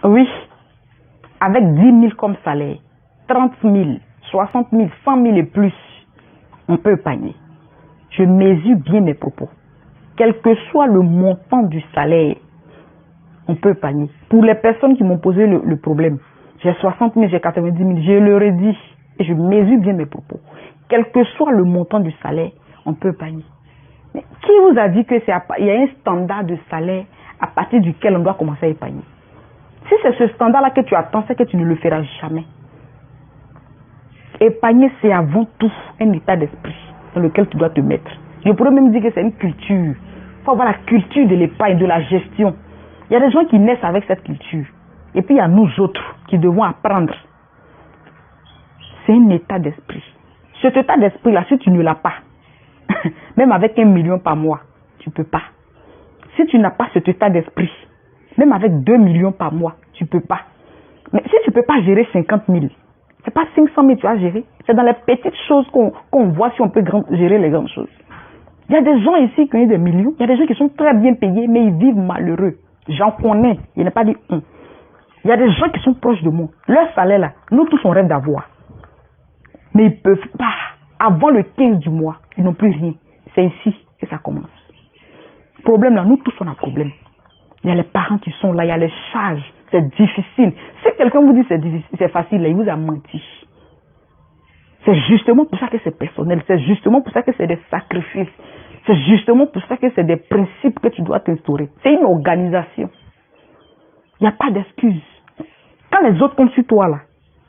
Oui, avec 10 000 comme salaire, 30 000, 60 000, 100 000 et plus, on peut épargner. Je mesure bien mes propos. Quel que soit le montant du salaire, on peut épargner. Pour les personnes qui m'ont posé le problème, j'ai 60 000, j'ai 90 000, je leur ai dit, et je mesure bien mes propos. Quel que soit le montant du salaire, on peut épargner. Mais qui vous a dit qu'il y a un standard de salaire à partir duquel on doit commencer à épargner? Si c'est ce standard-là que tu attends, c'est que tu ne le feras jamais. Épargner, c'est avant tout un état d'esprit dans lequel tu dois te mettre. Je pourrais même dire que c'est une culture. Il faut avoir la culture de l'épargne, de la gestion. Il y a des gens qui naissent avec cette culture. Et puis il y a nous autres qui devons apprendre. C'est un état d'esprit. Cet état d'esprit-là, si tu ne l'as pas, même avec 1 million par mois, tu ne peux pas. Si tu n'as pas cet état d'esprit, même avec 2 millions par mois, tu ne peux pas. Mais si tu ne peux pas gérer 50 000, ce n'est pas 500 000 que tu vas gérer. C'est dans les petites choses qu'on voit si on peut gérer les grandes choses. Il y a des gens ici qui ont eu des millions. Il y a des gens qui sont très bien payés, mais ils vivent malheureux. J'en connais. Il n'est pas dit on. Il y a des gens qui sont proches de moi. Leur salaire là, nous tous on rêve d'avoir. Mais ils ne peuvent pas. Avant le 15 du mois, ils n'ont plus rien. C'est ici que ça commence. Problème là, nous tous on a problème. Il y a les parents qui sont là, il y a les charges. C'est difficile. Si quelqu'un vous dit c'est difficile, c'est facile, là, il vous a menti. C'est justement pour ça que c'est personnel. C'est justement pour ça que c'est des sacrifices. C'est justement pour ça que c'est des principes que tu dois t'instaurer. C'est une organisation. Il n'y a pas d'excuse. Quand les autres comptent sur toi, là,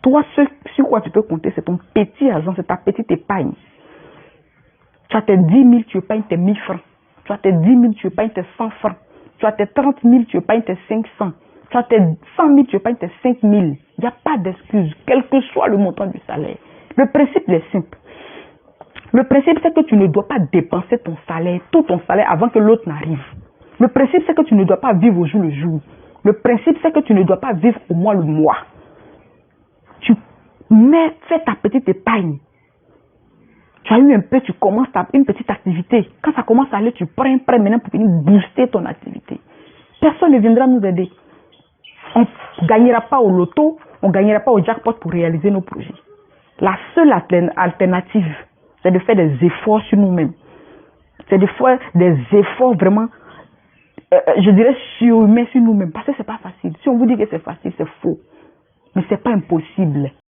toi, ce sur quoi tu peux compter, c'est ton petit argent, c'est ta petite épargne. Tu as tes 10 000, tu épargnes tes 1000 francs. Tu as tes 10 000, tu épargnes tes 100 francs. Tu as tes 30 000, tu épargnes tes 500. Tu as tes 100 000, tu épargnes tes 5 000. Il n'y a pas d'excuse, quel que soit le montant du salaire. Le principe est simple. Le principe, c'est que tu ne dois pas dépenser ton salaire, tout ton salaire, avant que l'autre n'arrive. Le principe, c'est que tu ne dois pas vivre au jour le jour. Le principe, c'est que tu ne dois pas vivre au mois le mois. Tu fais ta petite épargne. Tu as eu un peu, tu commences une petite activité. Quand ça commence à aller, tu prends un prêt maintenant pour venir booster ton activité. Personne ne viendra nous aider. On ne gagnera pas au loto, on ne gagnera pas au jackpot pour réaliser nos projets. La seule alternative, c'est de faire des efforts sur nous-mêmes. C'est de faire des efforts vraiment, je dirais, surhumains sur nous-mêmes. Parce que ce n'est pas facile. Si on vous dit que c'est facile, c'est faux. Mais ce n'est pas impossible.